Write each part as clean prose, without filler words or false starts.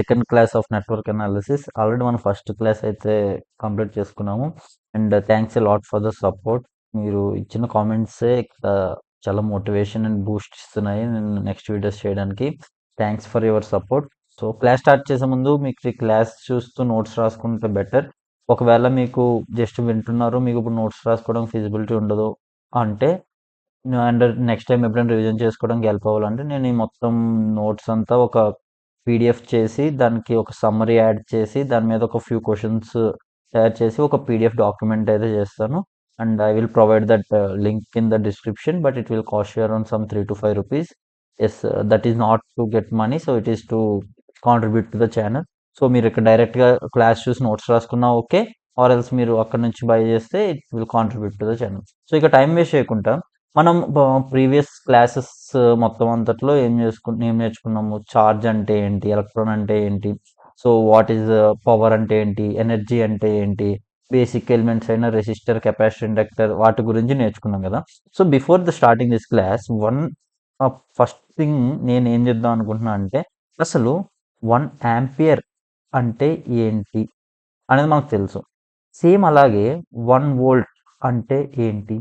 Second class of network analysis. Already మనం first class అయితే complete చేసుకున్నాము. And thanks a lot for the support. మీరు ఇచ్చిన కామెంట్సే చాలా మోటివేషన్ అండ్ బూస్ట్ ఇస్తున్నాయి నేను నెక్స్ట్ వీడియోస్ చేయడానికి. Thanks for your support. So class start చేసే ముందు మీకు ఈ క్లాస్ చూస్తూ నోట్స్ రాసుకుంటే బెటర్. ఒకవేళ మీకు జస్ట్ వింటున్నారు, మీకు ఇప్పుడు నోట్స్ రాసుకోవడం ఫిజిబిలిటీ ఉండదు అంటే, అండ్ నెక్స్ట్ టైం ఎప్పుడైనా రివిజన్ చేసుకోవడానికి హెల్ప్ అవ్వాలంటే నేను ఈ మొత్తం నోట్స్ అంతా ఒక పీడిఎఫ్ చేసి దానికి ఒక సమ్మరీ యాడ్ చేసి దాని మీద ఒక ఫ్యూ క్వశ్చన్స్ తయారు చేసి ఒక పీడిఎఫ్ డాక్యుమెంట్ అయితే చేస్తాను. And I will provide that link in the description, but it will cost you around some 3 to 5 rupees. Yes, that is not to get money, so it is to contribute to the channel. So మీరు ఇక్కడ డైరెక్ట్గా class చూసి notes రాసుకున్నా okay, or else మీరు అక్కడ నుంచి by చేస్తే it will contribute to the channel. So ఇక టైం వేస్ట్ చేయకుండా మనం ప్రీవియస్ క్లాసెస్ మొత్తం అంతట్లో ఏం నేర్చుకున్నాము? చార్జ్ అంటే ఏంటి, ఎలక్ట్రాన్ అంటే ఏంటి, సో వాట్ ఈజ్ పవర్ అంటే ఏంటి, ఎనర్జీ అంటే ఏంటి, బేసిక్ ఎలిమెంట్స్ అయిన రెసిస్టర్, కెపాసిటర్, ఇండక్టర్ వాటి గురించి నేర్చుకున్నాం కదా. So before the starting this class first thing నేను ఏం చేద్దాం అనుకుంటున్నా అంటే, అసలు 1 ఆంపియర్ అంటే ఏంటి అనేది మనకు తెలుసు. సేమ్ అలాగే 1 వోల్ట్ అంటే ఏంటి.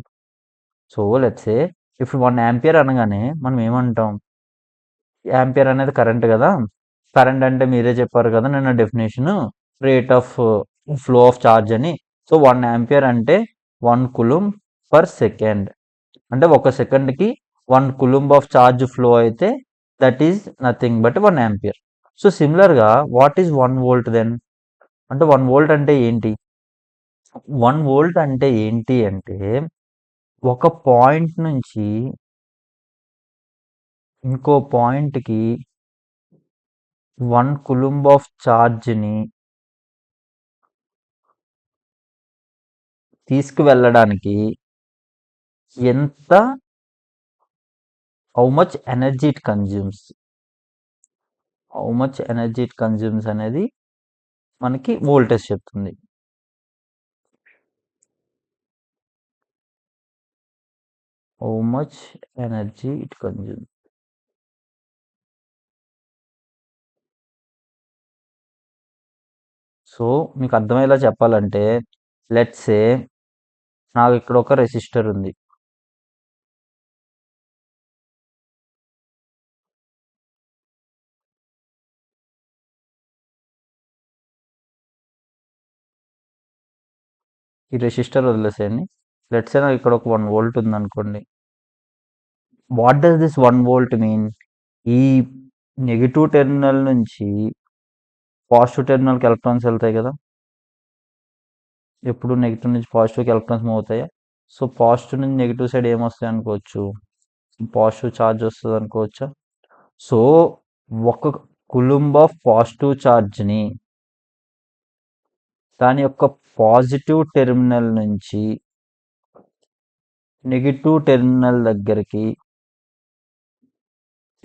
So let's say if 1 ampere అనగానే మనం ఏమంటాం? ఆంపియర్ అనేది కరెంట్ కదా. కరెంట్ అంటే మీరే చెప్పారు కదా నిన్న definition, rate of flow of charge అని. సో 1 ఆంపియర్ అంటే 1 కూలుంబ్/సెకండ్. అంటే ఒక సెకండ్కి 1 కూలుంబ్ ఆఫ్ చార్జ్ ఫ్లో అయితే that is nothing but 1 ampere. So సిమిలర్గా వాట్ ఈజ్ 1 వోల్ట్ దెన్? అంటే 1 వోల్ట్ అంటే ఏంటి? 1 వోల్ట్ అంటే ఏంటి అంటే, ఒక పాయింట్ నుంచి ఇంకో పాయింట్కి 1 కూలుంబ్ ఆఫ్ ఛార్జ్ని తీసుకువెళ్ళడానికి ఎంత, how much energy it consumes అనేది మనకి వోల్టేజ్ చెప్తుంది. How much energy it consumes. So మీకు అర్థమయ్యేలా చెప్పాలంటే, లెట్స్ సే నాకు ఇక్కడ ఒక రెసిస్టర్ ఉంది. ఈ రెసిస్టర్ వదిలేసేయండి. లెట్స్ సే నాకు ఇక్కడ ఒక 1 వోల్ట్ ఉంది అనుకోండి. What does this 1 volt mean? ఈ నెగిటివ్ టెర్మినల్ నుంచి పాజిటివ్ టెర్మినల్కి ఎలక్ట్రాన్స్ వెళ్తాయి కదా. ఎప్పుడు నెగిటివ్ నుంచి పాజిటివ్కి ఎలక్ట్రాన్స్ మూవ్ అవుతాయా? సో పాజిటివ్ నుంచి నెగిటివ్ సైడ్ ఏమొస్తాయి అనుకోవచ్చు? పాజిటివ్ ఛార్జ్ వస్తుంది అనుకోవచ్చా? సో ఒక కూలుంబ్ ఆఫ్ పాజిటివ్ ఛార్జ్ని దాని యొక్క పాజిటివ్ టెర్మినల్ నుంచి నెగిటివ్ టెర్మినల్ దగ్గరికి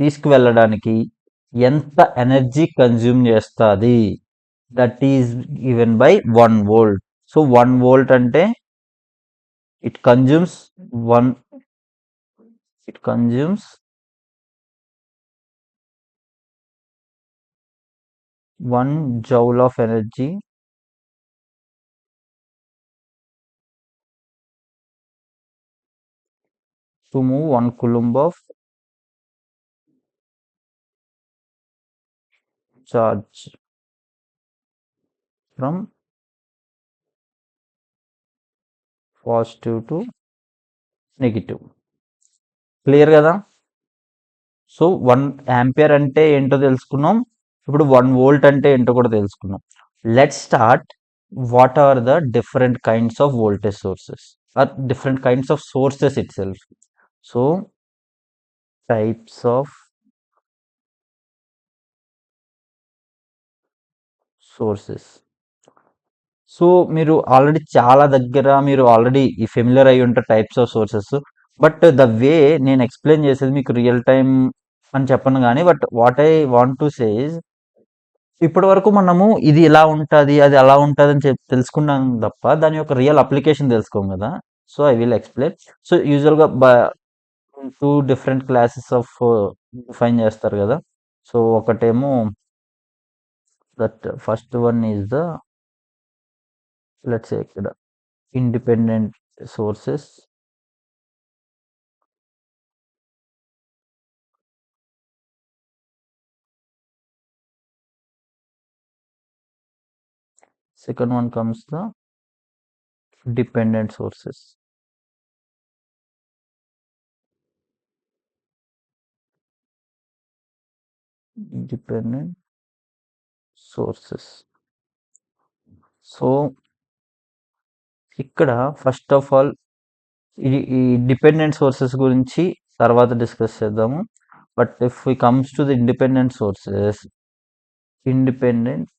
తీసుకువెళ్ళడానికి ఎంత ఎనర్జీ కన్జ్యూమ్ చేస్తుంది? That is given by 1 volt. So 1 volt అంటే it consumes 1 joule of energy to move 1 coulomb of charge from positive to negative. Clear కదా? So 1 ampere అంటే ఏంటో తెలుసుకున్నాం. ఇప్పుడు 1 వోల్ట్ అంటే ఏంటో కూడా తెలుసుకున్నాం. Let's start. What are the different kinds of voltage sources are different kinds of sources itself? So types of sources. So మీరు ఆల్రెడీ చాలా దగ్గర మీరు ఆల్రెడీ ఫెమిలియర్ అయి ఉంటారు types of sources. But the way నేను explain చేసేది మీకు real time అని చెప్పను కానీ, but what I want to say is, ఇప్పటి వరకు మనము ఇది ఇలా ఉంటుంది అది అలా ఉంటుంది అని చెప్పి తెలుసుకున్నాం తప్ప దాని యొక్క రియల్ అప్లికేషన్ తెలుసుకోం కదా. So I will explain. So యూజువల్గా 2 డిఫరెంట్ క్లాసెస్ ఆఫ్ డిఫైన్ చేస్తారు కదా. సో ఒకటేమో That first one is the, let's say, the independent sources. Second one comes the dependent sources. Dependent sources. So ఇక్కడ first of all ఈ dependent sources గురించి తర్వాత discuss చేద్దాము. But if we comes to the independent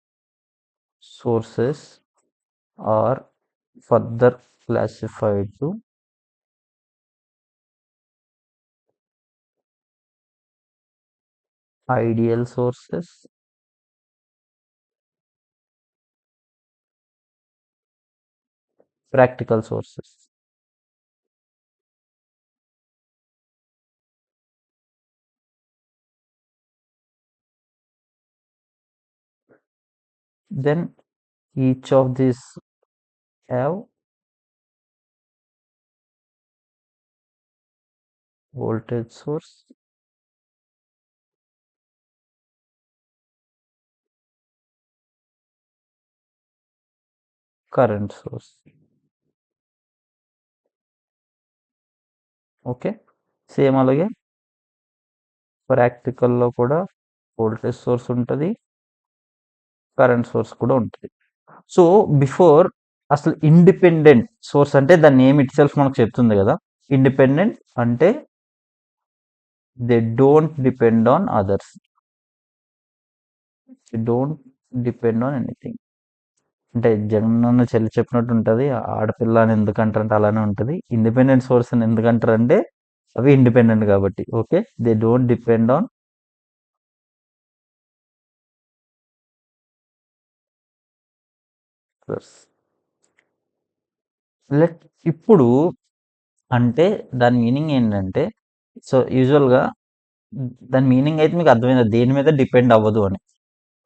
sources are further classified to ideal sources, practical sources. Then each of these have voltage source, current source. Okay, same అలాగే ప్రాక్టికల్లో కూడా voltage source ఉంటుంది, current source కూడా ఉంటుంది. So before అసలు independent source అంటే దాని name it self మనకు చెప్తుంది కదా. ఇండిపెండెంట్ అంటే they don't depend on others, they don't depend on anything. అంటే జగనన్న చెల్లి చెప్పినట్టు ఉంటుంది, ఆడపిల్ల అని ఎందుకంటారంటే అలానే ఉంటుంది. ఇండిపెండెంట్ సోర్స్ అని ఎందుకంటారంటే అవి ఇండిపెండెంట్ కాబట్టి. Okay, they don't depend on others. Let ఇప్పుడు అంటే దాని మీనింగ్ ఏంటంటే, సో యూజువల్గా దాని మీనింగ్ అయితే మీకు అర్థమైంది, దేని మీద డిపెండ్ అవ్వదు అని.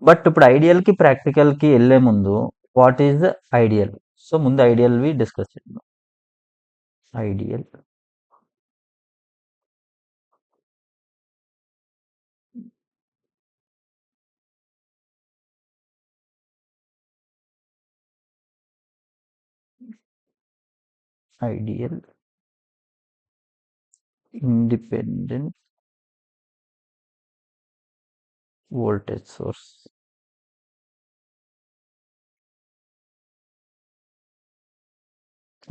బట్ ఇప్పుడు ఐడియల్కి ప్రాక్టికల్కి వెళ్ళే ముందు what is the ideal? So ముందు ఐడియల్వి డిస్కస్ చేద్దాం. Ideal ideal independent voltage source.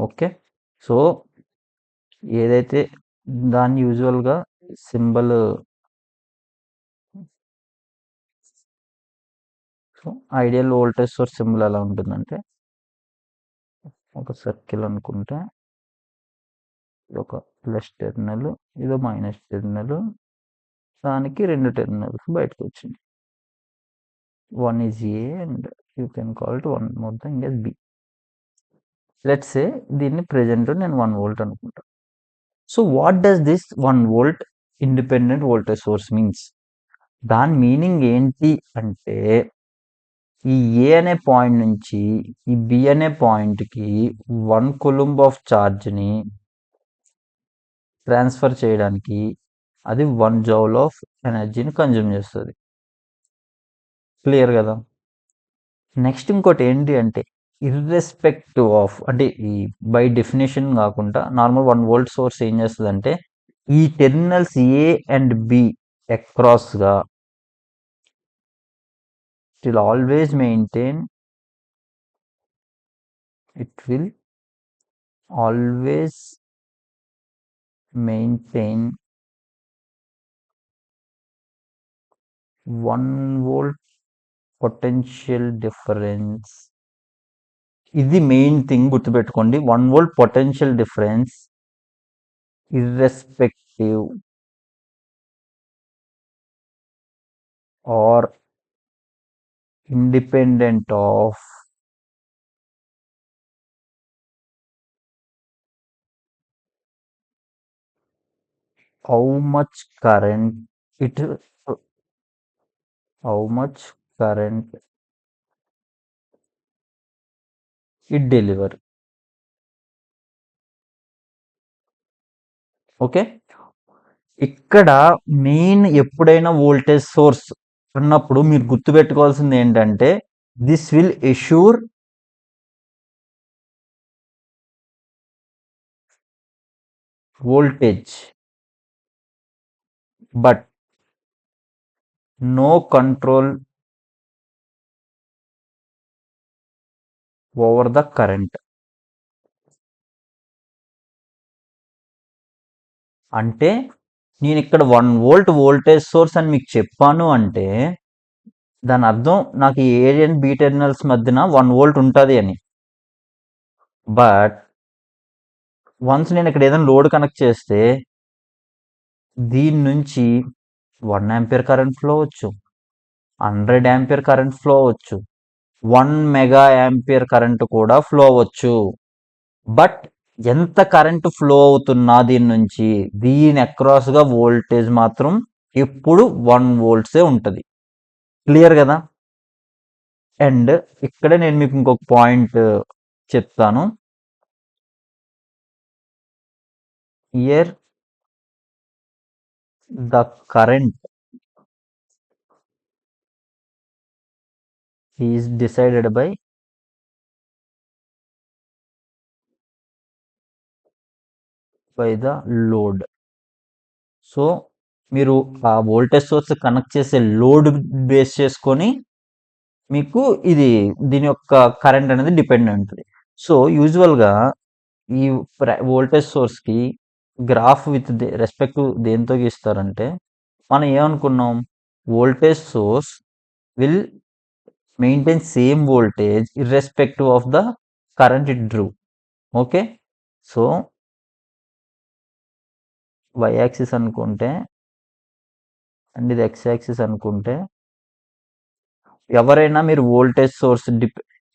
Okay, so ఏదైతే దాన్ని యూజువల్గా symbol, so ideal voltage source symbol ఎలా ఉంటుందంటే ఒక సర్కిల్ అనుకుంటే ఇది ఒక ప్లస్ టెర్మినల్, ఇది మైనస్ టెర్మినల్, దానికి రెండు టెర్మినల్స్ బయటకు వచ్చింది. One is A and you can call it one more thing as B. Let's say దీన్ని ప్రెజెంట్ నేను 1 వోల్ట్ అనుకుంటా. So what does this 1 volt independent voltage source means? దాని meaning ఏంటి అంటే ఈ ఏ అనే పాయింట్ నుంచి ఈ బి అనే పాయింట్కి 1 కూలుంబ్ ఆఫ్ ఛార్జ్ని ట్రాన్స్ఫర్ చేయడానికి అది 1 జౌల్ ఆఫ్ ఎనర్జీని కన్జ్యూమ్ చేస్తుంది. క్లియర్ కదా? నెక్స్ట్ ఇంకోటి ఏంటి అంటే ఇర్రెస్పెక్టివ్ ఆఫ్, అంటే ఈ బై డెఫినేషన్ కాకుండా నార్మల్ 1 వోల్ట్ సోర్స్ ఏం చేస్తుంది అంటే ఈ టెర్మినల్స్ ఏ అండ్ బి అక్రాస్గా it will always maintain, it will always maintain 1 volt potential difference. ఇది మెయిన్ థింగ్ గుర్తుపెట్టుకోండి, 1 volt potential difference irrespective or independent of how much current it how much current it deliver. Okay. ఇక్కడ main ఎప్పుడైనా voltage source ఉన్నప్పుడు మీరు గుర్తుపెట్టుకోవాల్సింది ఏంటంటే this will assure voltage but no control over the current. అంటే నేను ఇక్కడ 1 వోల్ట్ వోల్టేజ్ సోర్స్ అని మీకు చెప్పాను అంటే దాని అర్థం నాకు ఈ ఏ అండ్ బి టెర్మినల్స్ మధ్యన 1 వోల్ట్ ఉంటుంది అని. బట్ వన్స్ నేను ఇక్కడ ఏదైనా లోడ్ కనెక్ట్ చేస్తే దీని నుంచి 1 ఆంపియర్ కరెంట్ ఫ్లో అవ్వచ్చు, 100 ఆంపియర్ కరెంట్ ఫ్లో అవ్వచ్చు, 1 మెగా ఆంపియర్ కరెంట్ కూడా ఫ్లో అవ్వచ్చు. బట్ ఎంత కరెంట్ ఫ్లో అవుతున్నా దీని నుంచి దీని అక్రాస్ గా వోల్టేజ్ మాత్రం ఎప్పుడు 1 వోల్ట్సే ఉంటుంది. క్లియర్ కదా. అండ్ ఇక్కడ నేను మీకు ఇంకొక పాయింట్ చెప్తాను. Here the current is decided by the load. So మీరు ఆ వోల్టేజ్ సోర్స్ కనెక్ట్ చేసే లోడ్ బేస్ చేసుకొని మీకు ఇది దీని యొక్క కరెంట్ అనేది డిపెండ్ ఉంటుంది. సో యూజువల్గా ఈ వోల్టేజ్ సోర్స్కి గ్రాఫ్ విత్ రెస్పెక్ట్ దేంతో గీస్తారంటే మనం ఏమనుకున్నాం, voltage source will maintain same voltage irrespective of the current it drew. Okay. So Y axis అనుకుంటే అండ్ ఇది ఎక్స్ యాక్సిస్ అనుకుంటే ఎవరైనా మీరు voltage source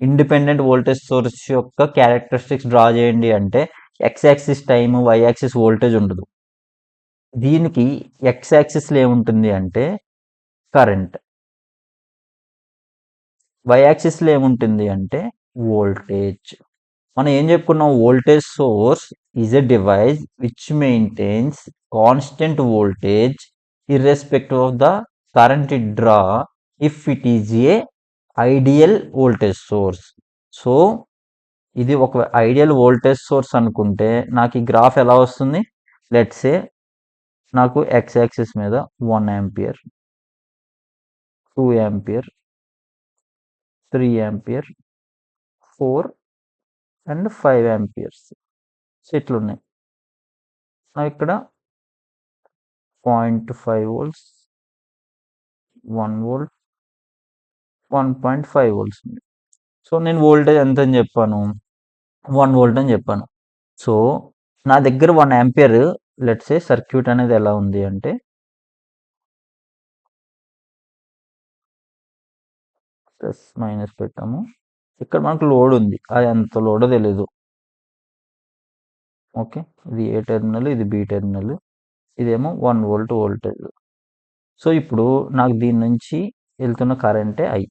independent voltage source యొక్క క్యారెక్టరిస్టిక్స్ డ్రా చేయండి అంటే X axis time, Y axis voltage ఉండదు. దీనికి ఎక్స్ యాక్సిస్లో ఏముంటుంది అంటే కరెంట్, వై యాక్సిస్లో ఏముంటుంది అంటే వోల్టేజ్. మనం ఏం చెప్పుకున్నాం, voltage source is a device which maintains constant voltage irrespective of the current it draw if it is A ideal voltage source. So ఇది ఒక ఐడియల్ వోల్టేజ్ సోర్స్ అనుకుంటే నాకు ఈ గ్రాఫ్ ఎలా వస్తుంది, లెట్స్ సే నాకు ఎక్స్ యాక్సిస్ మీద 1 ampere, 2 ampere, 3 ampere, 4 and 5 amperes ఇట్లున్నాయి. ఇక్కడ 0.5 వోల్ట్స్, 1 వోల్ట్, 1.5 వోల్ట్స్ ఉంది. సో నేను వోల్టేజ్ ఎంత అని చెప్పాను, 1 వోల్ట్ అని చెప్పాను. సో నా దగ్గర 1 ఆంపియర్, లెట్స్ సే సర్క్యూట్ అనేది ఎలా ఉంది అంటే ప్లస్ మైనస్ పెట్టాము. ఇక్కడ మనకు లోడ్ ఉంది, అది ఎంత లోడో తెలీదు. ఓకే. ఇది ఏ టెర్మినల్, ఇది బి టెర్మినల్, ఇదేమో 1 వోల్ట్ వోల్టేజ్. సో ఇప్పుడు నాకు దీని నుంచి వెళ్తున్న కరెంటే ఐ.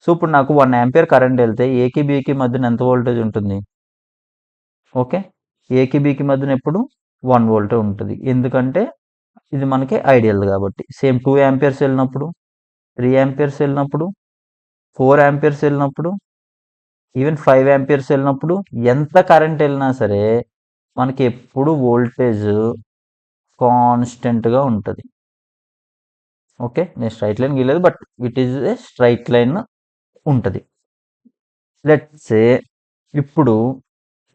సో ఇప్పుడు నాకు 1 ఆంపియర్ కరెంట్ వెళ్తే ఏకి బికి మధ్యన ఎంత వోల్టేజ్ ఉంటుంది, ఓకే. ఏకి బికి మధ్యన ఎప్పుడు 1 వోల్ట్ ఉంటుంది, ఎందుకంటే ఇది మనకి ఐడియల్ కాబట్టి. సేమ్ 2 ఆంపియర్స్ వెళ్ళినప్పుడు, 3 ఆంపియర్స్ వెళ్ళినప్పుడు, 4 ఆంపియర్స్ వెళ్ళినప్పుడు, ఈవెన్ 5 ఆంపియర్స్ వెళ్ళినప్పుడు ఎంత కరెంట్ వెళ్ళినా సరే మనకి ఎప్పుడు వోల్టేజ్ కాన్స్టెంట్గా ఉంటుంది. ఓకే. నేను స్ట్రైట్ లైన్ గీయలేదు, but it is a straight line ఉంటుంది. లెట్స్ సే ఇప్పుడు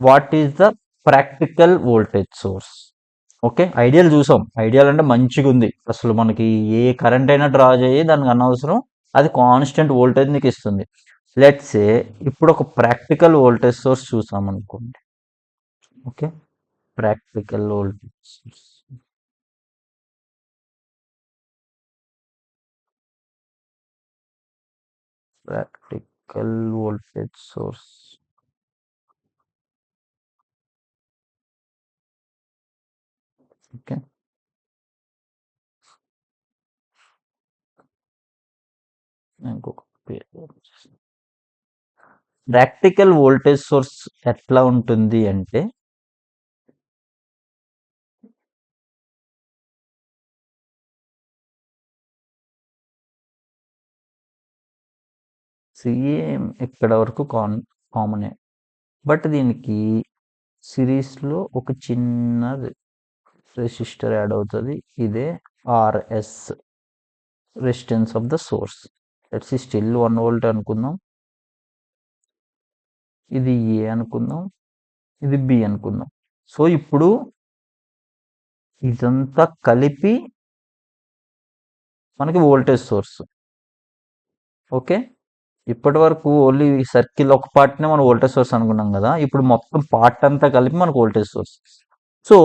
what is the practical voltage source. Okay. Ideal చూసాం, ఐడియల్ అంటే మంచిగా ఉంది, అసలు మనకి ఏ కరెంట్ అయినా డ్రా చేయి దానికి అనవసరం, అది కాన్స్టెంట్ వోల్టేజ్ నీకు ఇస్తుంది. లెట్స్ సే ఇప్పుడు ఒక ప్రాక్టికల్ వోల్టేజ్ సోర్స్ చూసాం అనుకోండి. Okay. Practical voltage source, practical voltage source. Okay. ఇంకొక పేరు ప్రాక్టికల్ వోల్టేజ్ సోర్స్ ఎట్లా ఉంటుంది అంటే సేమ్ ఇక్కడ వరకు కామనే. బట్ దీనికి సిరీస్లో ఒక చిన్న రెసిస్టర్ యాడ్ అవుతుంది. ఇదే RS, resistance of the source. Let's still 1 volt అనుకుందాం. ఇది ఏ అనుకుందాం, ఇది బి అనుకుందాం. సో ఇప్పుడు ఇదంతా కలిపి మనకి వోల్టేజ్ సోర్స్. ఓకే, ఇప్పటి వరకు ఓన్లీ సర్కిల్ ఒక పార్ట్నే మనం వోల్టేజ్ సోర్స్ అనుకున్నాం కదా. ఇప్పుడు మొత్తం పార్ట్ అంతా కలిపి మనకు వోల్టేజ్ సోర్స్. సో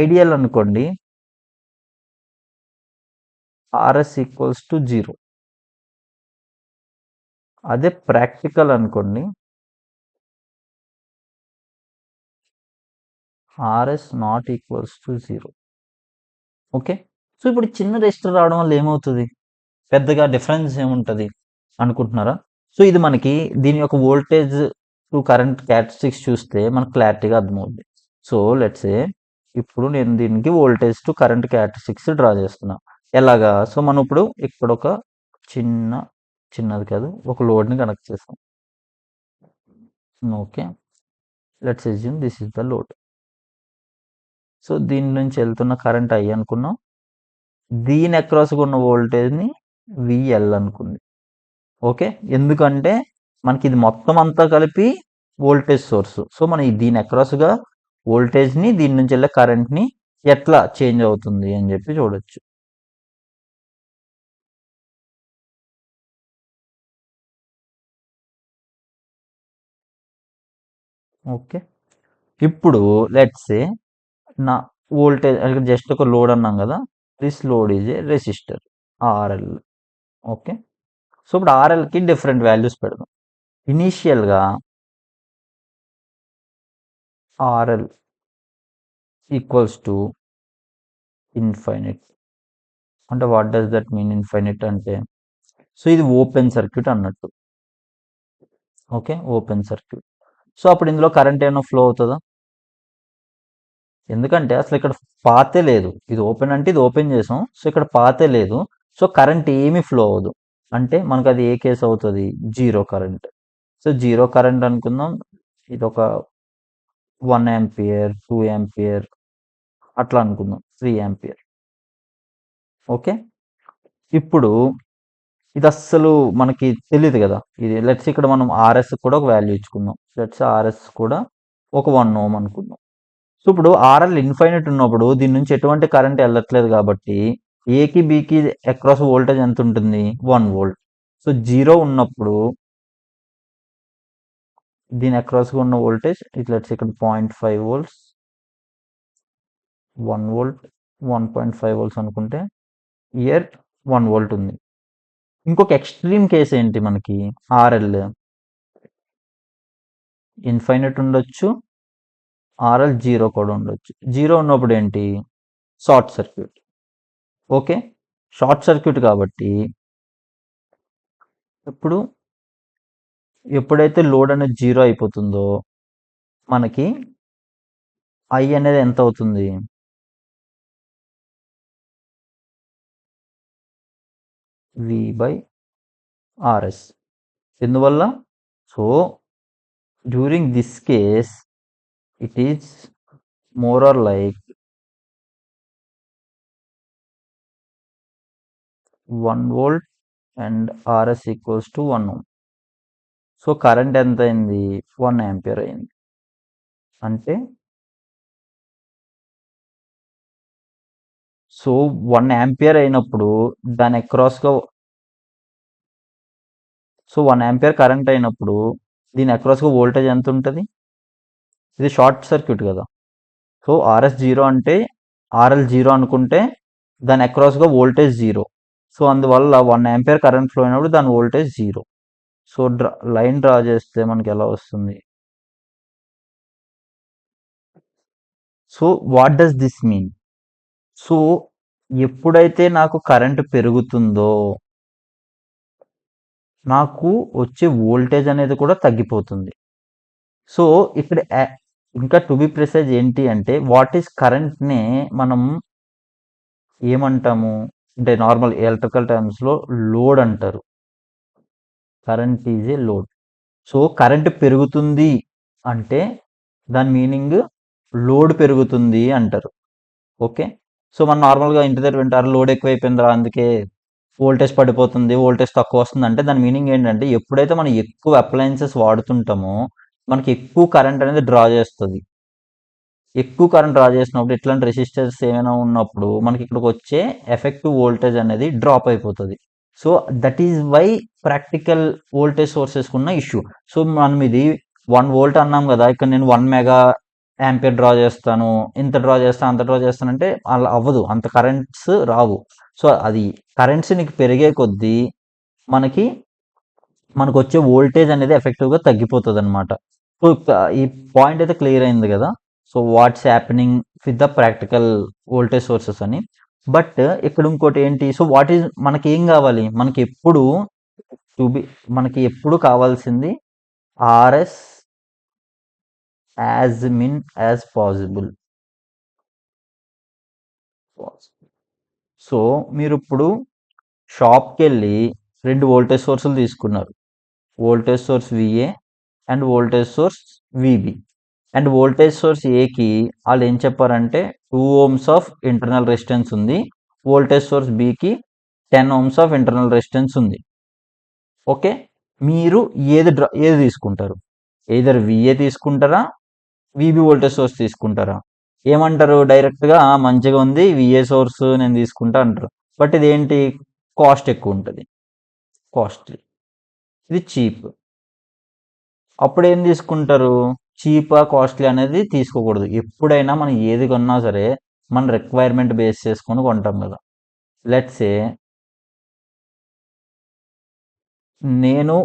ఐడియల్ అనుకోండి, ఆర్ఎస్ ఈక్వల్స్ టు 0. అదే ప్రాక్టికల్ అనుకోండి, RS not equals to 0. Okay, so ఇప్పుడు చిన్న రెసిస్టర్ రావడం వల్ల ఏమవుతుంది, పెద్దగా డిఫరెన్స్ ఏముంటుంది అనుకుంటున్నారా? సో ఇది మనకి దీని యొక్క వోల్టేజ్ టు కరెంట్ క్యారెక్టరిస్టిక్స్ చూస్తే మనకు క్లారిటీగా అర్థమవుతుంది. సో లెట్స్ ఏ ఇప్పుడు నేను దీనికి voltage to current characteristics draw చేస్తున్నా. ఎలాగా? సో మనం ఇప్పుడు ఇక్కడ ఒక చిన్నది కాదు, ఒక లోడ్ని కనెక్ట్ చేస్తాం. Okay, let's assume this is the load. So దీని నుంచి వెళ్తున్న కరెంట్ ఐ అనుకున్నాం. దీని అక్రాస్గా ఉన్న వోల్టేజ్ని విఎల్ అనుకుంది. ఓకే, ఎందుకంటే మనకి ఇది మొత్తం అంతా కలిపి వోల్టేజ్ సోర్స్. సో మనం దీని అక్రాస్గా వోల్టేజ్ని, దీని నుంచి వెళ్ళే కరెంట్ని ఎట్లా చేంజ్ అవుతుంది అని చెప్పి చూడొచ్చు. ఓకే, ఇప్పుడు లెట్స్ ఏ నా వోల్టేజ్ జస్ట్ ఒక లోడ్ అన్నాం కదా, this load is a resistor RL. Okay, so ఇప్పుడు ఆర్ఎల్కి డిఫరెంట్ వాల్యూస్ పెడదాం. ఇనీషియల్గా ఆర్ఎల్ ఈక్వల్స్ టు ఇన్ఫైనిట్. అంటే what does that mean infinite అంటే, సో ఇది ఓపెన్ సర్క్యూట్ అన్నట్టు. Okay, open circuit. సో అప్పుడు ఇందులో కరెంట్ ఏమైనా ఫ్లో అవుతుందా? ఎందుకంటే అసలు ఇక్కడ పాతే లేదు. ఇది ఓపెన్ అంటే ఇది ఓపెన్ చేసాం, సో ఇక్కడ పాతే లేదు. సో కరెంట్ ఏమీ ఫ్లో అవ్వదు. అంటే మనకు అది ఏ కేసు అవుతుంది, zero current. So zero current అనుకుందాం. ఇది ఒక 1 యాంపియర్, 2 యాంపియర్ అట్లా అనుకుందాం, 3 యాంపియర్. ఓకే, ఇప్పుడు ఇది అస్సలు మనకి తెలియదు కదా. ఇది లెట్స్ ఇక్కడ మనం ఆర్ఎస్ కూడా ఒక వాల్యూ ఇచ్చుకుందాం. లెట్స్ ఆర్ఎస్ కూడా ఒక 1 ఓం అనుకుందాం. సో ఇప్పుడు ఆర్ఎల్ ఇన్ఫైనైట్ ఉన్నప్పుడు దీని నుంచి ఎటువంటి కరెంట్ వెళ్ళట్లేదు కాబట్టి ఏకి బికి అక్రాస్ వోల్టేజ్ ఎంత ఉంటుంది, 1 వోల్ట్. సో జీరో ఉన్నప్పుడు దీని అక్రాస్గా ఉన్న వోల్టేజ్ లెట్స్ ఇక్కడ 0.5 వోల్ట్స్, 1 వోల్ట్, 1.5 వోల్ట్స్ అనుకుంటే ఇయర్ 1 వోల్ట్ ఉంది. ఇంకొక ఎక్స్ట్రీమ్ కేసు ఏంటి, మనకి ఆర్ఎల్ ఇన్ఫైనైట్ ఉండొచ్చు, ఆర్ఎల్ జీరో కూడా ఉండొచ్చు. జీరో ఉన్నప్పుడు ఏంటి, short circuit. Okay, short circuit కాబట్టి ఇప్పుడు ఎప్పుడైతే లోడ్ అనేది జీరో అయిపోతుందో మనకి ఐ అనేది ఎంత అవుతుంది, వి బై ఆర్ఎస్. ఎందువల్ల? So during this case it is more or like 1 volt and RS equals to 1 ohm. So current ఎంత అయింది, 1 యాంపియర్ అయింది. అంటే సో 1 యాంపియర్ అయినప్పుడు దాని అక్రాస్గా, సో 1 యాంపియర్ కరెంట్ అయినప్పుడు దీని అక్రాస్గా వోల్టేజ్ ఎంత ఉంటుంది, ఇది షార్ట్ సర్క్యూట్ కదా. సో ఆర్ఎస్ జీరో అంటే ఆర్ఎల్ జీరో అనుకుంటే దాని అక్రాస్గా వోల్టేజ్ జీరో. సో అందువల్ల 1 యాంపియర్ కరెంట్ ఫ్లో అయినప్పుడు దాని voltage zero. So line draw చేస్తే మనకి ఎలా వస్తుంది. So what does this mean? So ఎప్పుడైతే నాకు కరెంట్ పెరుగుతుందో నాకు వచ్చే వోల్టేజ్ అనేది కూడా తగ్గిపోతుంది. సో, ఇక్కడ ఇంకా టు బి ప్రిసైజ్ ఏంటి అంటే వాట్ ఈస్ కరెంట్‌నే మనం ఏమంటాము? అంటే నార్మల్ ఎలక్ట్రికల్ టర్మ్స్‌లో లోడ్ అంటారు. Current is a load. So, current పెరుగుతుంది అంటే దాని మీనింగ్ లోడ్ పెరుగుతుంది అంటారు. ఓకే. సో, మనం నార్మల్‌గా ఇంటి దగ్గర వింటారు లోడ్ ఎక్కువైపోయిందిరా అందుకే వోల్టేజ్ పడిపోతుంది, వోల్టేజ్ తక్కువొస్తుందంటే దాని మీనింగ్ ఏంటంటే ఎప్పుడైతే మనం ఎక్కువ అప్లయెన్సెస్ వాడుతుంటామో మనకి ఎక్కువ కరెంట్ అనేది డ్రా చేస్తది. ఎక్కువ కరెంట్ డ్రా చేసినప్పుడు ఇట్లాంటి రెసిస్టర్స్ ఏమైనా ఉన్నప్పుడు మనకి ఇక్కడికొచ్చే ఎఫెక్టివ్ వోల్టేజ్ అనేది డ్రాప్ అయిపోతది. So, that is why practical voltage సోర్సెస్‌కున్న ఇష్యూ. సో, మనం ఇది 1 వోల్ట్ అన్నాం గదా! ఇక్కడ నేను 1 మెగా ఆంపియర్ డ్రా చేస్తాను. ఇంత డ్రా చేస్తా, అంత డ్రా చేస్తానంటే అలా అవ్వదు. అంత కరెంట్స్ రావు. సో, అది కరెంట్స్ నీకు పెరిగే కొద్దీ మనకి మనకొచ్చే వోల్టేజ్ అనేది ఎఫెక్టివ్‌గా తగ్గిపోతదనమాట. సో, ఈ పాయింట్ అయితే క్లియర్ అయింది గదా! So, what's happening with the practical voltage sources అని. బట్ ఇక్కడ ఇంకోటి ఏంటి? సో, వాట్ ఈస్ మనకేం గావాలి? మనకెప్పుడు టు బి మనకి ఎప్పుడు కావాల్సింది RS as min as possible. So, మీరిప్పుడు షాప్‌కెళ్ళి 2 వోల్టేజ్ సోర్సులు తీసుకున్నారు. Voltage source VA and voltage source VB. And voltage source ఏకి వాళ్ళు ఏం చెప్పారంటే 2 ఓమ్స్ ఆఫ్ ఇంటర్నల్ రెసిస్టెన్స్ ఉంది. వోల్టేజ్ సోర్స్ బికి 10 ఓమ్స్ ఆఫ్ ఇంటర్నల్ రెసిస్టెన్స్ ఉంది. ఓకే. మీరు ఏది తీసుకుంటారు? ఎయిదర్ విఏ తీసుకుంటారా? విబి వోల్టేజ్ సోర్స్ తీసుకుంటారా? ఏమంటారు డైరెక్ట్‌గా మంచిగా ఉంది విఏ సోర్స్ నేను తీసుకుంటా అంటారు. బట్ ఇదేంటి కాస్ట్ ఎక్కువ ఉంటది. కాస్ట్‌లీ. ఇది చీప్. అప్పుడేం తీసుకుంటారు? చీపా, కాస్ట్‌లీ అనేది తీసుకోకూడదు. ఎప్పుడైనా మనం ఏది కొన్నా సరే, మన రిక్వైర్మెంట్ బేస్ చేసుకొని కొంటాం గదా! లెట్స్ సే నేను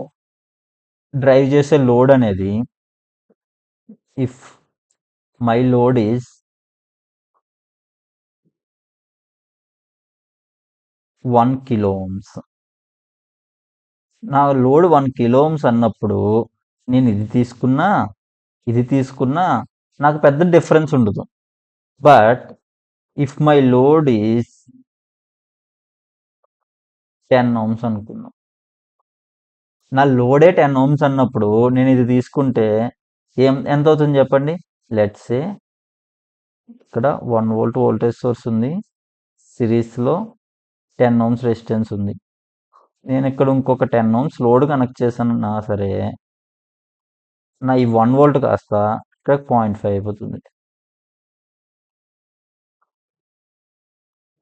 డ్రైవ్ చేసే లోడ్ అనేది if my load is 1 kilo ohms. నా లోడ్ 1 కిలో ఓమ్స్ అన్నప్పుడు నేను ఇది తీసుకున్నా నాకు పెద్ద డిఫరెన్స్ ఉండదు. But if my load is 10 ohms అనుకుందాం. నా లోడే 10 ఓమ్స్ అన్నప్పుడు నేను ఇది తీసుకుంటే ఎంత అవుతుంది చెప్పండి? లెట్స్ సే ఇక్కడ 1 వోల్ట్ వోల్టేజ్ సోర్స్ ఉంది. సిరీస్‌లో 10 ఓమ్స్ రెసిస్టెన్స్ ఉంది. నేను ఇక్కడ ఇంకొక 10 ఓమ్స్ లోడ్ కనెక్ట్ చేశానన్నా సరే, నా ఈ 1 వోల్ట్ కాస్త ఇక్కడ 0.5 అయిపోతుంది.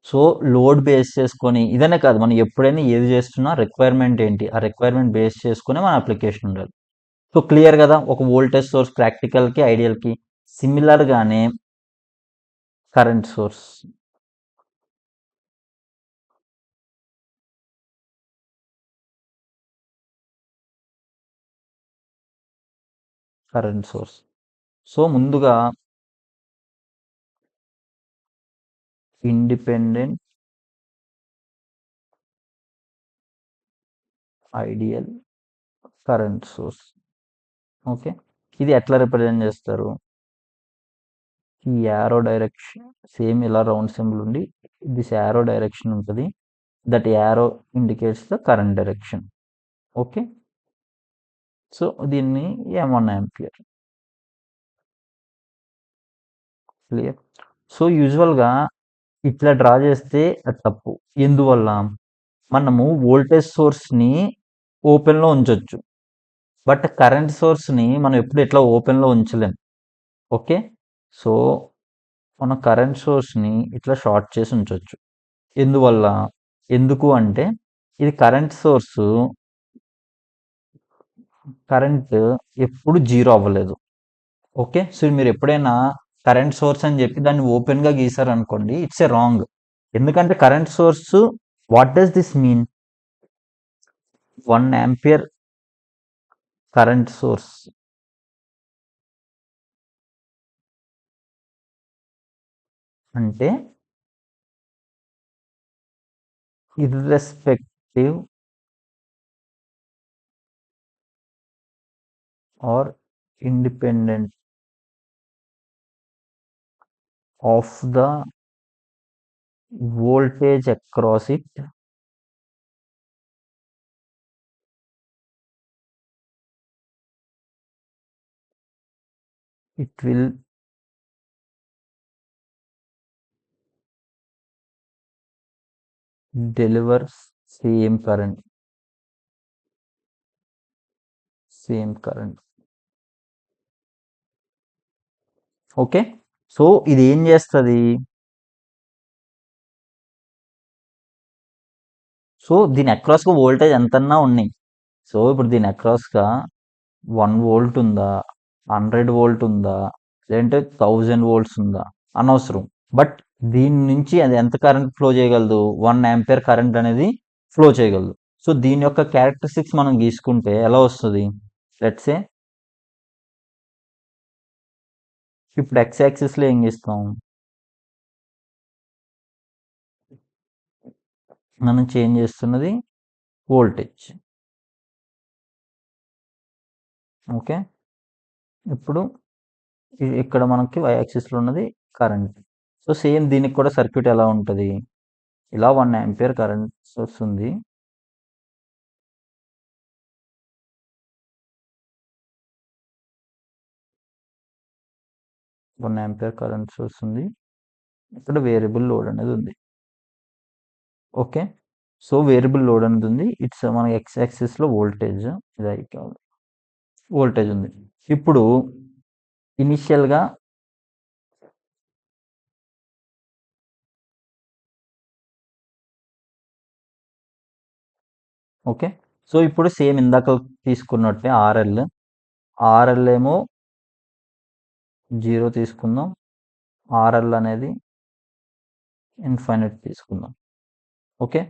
సో, లోడ్ బేస్ చేసుకొని ఇదనే కాదు మనం ఎప్పుడైనా ఏది చేస్తున్నా రిక్వైర్మెంట్ ఏంటి? ఆ రిక్వైర్మెంట్ బేస్ చేసుకొని మన అప్లికేషన్ ఉండాలి. సో, క్లియర్ గదా! ఒక వోల్టేజ్ సోర్స్ ప్రాక్టికల్‌కి, ఐడియల్‌కి. సిమిలర్‌గానే current source. Current source. So, ముందుగా independent, ideal, current source. Okay. ఇది ఎట్లా రిప్రజెంట్ చేస్తారు? ఈ యారో డైరెక్షన్ సేమ్ ఇలా రౌండ్ సింబల్ ఉండి దిస్ యారో డైరెక్షన్ ఉంటది. That arrow indicates the current direction. Okay. So, దీన్ని M1 ఆంపియర్. క్లియర్. సో, యూజువల్‌గా ఇట్లా డ్రా చేస్తే అది తప్పు. ఎందువల్ల? మనము వోల్టేజ్ సోర్స్‌ని ఓపెన్‌లో ఉంచొచ్చు. బట్ కరెంట్ సోర్స్‌ని మనం ఎప్పుడు ఇట్లా ఓపెన్‌లో ఉంచలేం. ఓకే. సో, మనం కరెంట్ సోర్స్‌ని ఇట్లా షార్ట్ చేసి ఉంచొచ్చు. ఎందువల్ల? ఎందుకు అంటే ఇది కరెంట్ సోర్సు కరెంట్ ఎప్పుడు 0 అవ్వలేదు. ఓకే. సో, మీరు ఎప్పుడైనా కరెంట్ సోర్స్ అని చెప్పి దాన్ని ఓపెన్‌గా గీసారనుకోండి ఇట్స్ ఎ రాంగ్. ఎందుకంటే current source what does this mean? 1 ampere current source అంటే irrespective or independent of the voltage across it, it will deliver same current. Okay. So ఇది ఏం చేస్తుంది? సో దీని అక్రాస్గా వోల్టేజ్ ఎంతన్నా ఉన్నాయి. సో ఇప్పుడు దీని అక్రాస్గా 1 వోల్ట్ ఉందా, 100 వోల్ట్ ఉందా, లేదంటే 1000 వోల్ట్స్ ఉందా అనవసరం. బట్ దీని నుంచి అది ఎంత కరెంట్ ఫ్లో చేయగలదు? 1 ఆంపియర్ కరెంట్ అనేది ఫ్లో చేయగలదు. సో దీని యొక్క క్యారెక్టరిస్టిక్స్ మనం గీసుకుంటే ఎలా వస్తుంది? లెట్స్ సే ఇప్పుడు ఎక్స్ యాక్సిస్లో ఏం గీస్తాం? మనం చేంజ్ చేస్తున్నది వోల్టేజ్. ఓకే. ఇప్పుడు ఇక్కడ మనకి వై యాక్సిస్లో ఉన్నది కరెంట్. సో సేమ్ దీనికి కూడా సర్క్యూట్ ఎలా ఉంటుంది? ఇలా 1 ఆంపియర్ కరెంట్ సోర్స్ ఉంది. ఇక్కడ వేరియబుల్ లోడ్ అనేది ఉంది. ఓకే. సో వేరియబుల్ లోడ్ అనేది ఉంది. ఇట్స్ మన ఎక్స్ యాక్సిస్లో వోల్టేజ్ వోల్టేజ్ ఉంది. ఇప్పుడు ఇనిషియల్గా ఓకే. సో ఇప్పుడు సేమ్ ఇందాక తీసుకున్నట్టే ఆర్ఎల్ ఏమో 0 తీసుకుందాం, ఆర్ఎల్ అనేది ఇన్ఫైనైట్ తీసుకుందాం. ఓకే.